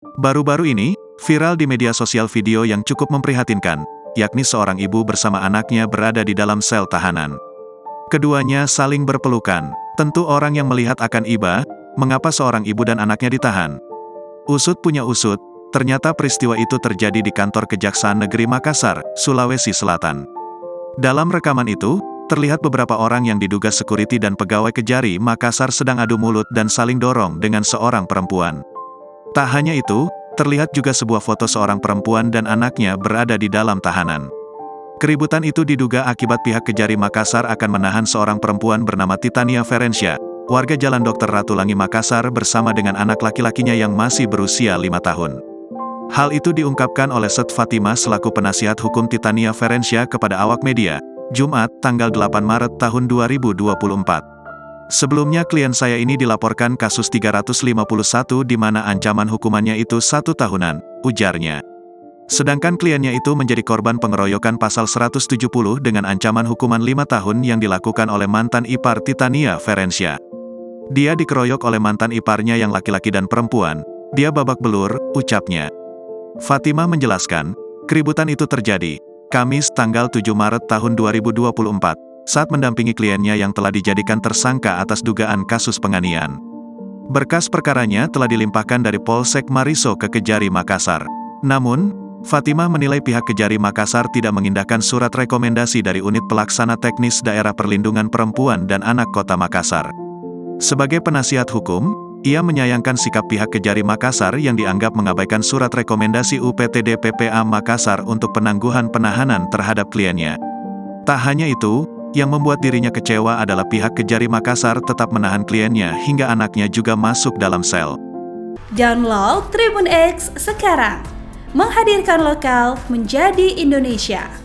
Baru-baru ini, viral di media sosial video yang cukup memprihatinkan, yakni seorang ibu bersama anaknya berada di dalam sel tahanan. Keduanya saling berpelukan. Tentu orang yang melihat akan iba, mengapa seorang ibu dan anaknya ditahan? Usut punya usut, ternyata peristiwa itu terjadi di kantor Kejaksaan Negeri Makassar, Sulawesi Selatan. Dalam rekaman itu, terlihat beberapa orang yang diduga sekuriti dan pegawai Kejari Makassar sedang adu mulut dan saling dorong dengan seorang perempuan. Tak hanya itu, terlihat juga sebuah foto seorang perempuan dan anaknya berada di dalam tahanan. Keributan itu diduga akibat pihak Kejari Makassar akan menahan seorang perempuan bernama Titania Ferencia, warga Jalan Dr. Ratulangi Makassar bersama dengan anak laki-lakinya yang masih berusia 5 tahun. Hal itu diungkapkan oleh Set Fatimah selaku penasihat hukum Titania Ferencia kepada awak media, Jumat, tanggal 8 Maret tahun 2024. Sebelumnya klien saya ini dilaporkan kasus 351 di mana ancaman hukumannya itu 1 tahunan, ujarnya. Sedangkan kliennya itu menjadi korban pengeroyokan pasal 170 dengan ancaman hukuman 5 tahun yang dilakukan oleh mantan ipar Titania Ferencia. Dia dikeroyok oleh mantan iparnya yang laki-laki dan perempuan, dia babak belur, ucapnya. Fatimah menjelaskan, keributan itu terjadi Kamis tanggal 7 Maret tahun 2024, saat mendampingi kliennya yang telah dijadikan tersangka atas dugaan kasus penganiayaan. Berkas perkaranya telah dilimpahkan dari Polsek Mariso ke Kejari Makassar. Namun, Fatimah menilai pihak Kejari Makassar tidak mengindahkan surat rekomendasi dari Unit Pelaksana Teknis Daerah Perlindungan Perempuan dan Anak Kota Makassar. Sebagai penasihat hukum, ia menyayangkan sikap pihak Kejari Makassar yang dianggap mengabaikan surat rekomendasi UPTD PPA Makassar untuk penangguhan penahanan terhadap kliennya. Tak hanya itu, yang membuat dirinya kecewa adalah pihak Kejari Makassar tetap menahan kliennya hingga anaknya juga masuk dalam sel. Download Tribun X sekarang, menghadirkan lokal menjadi Indonesia.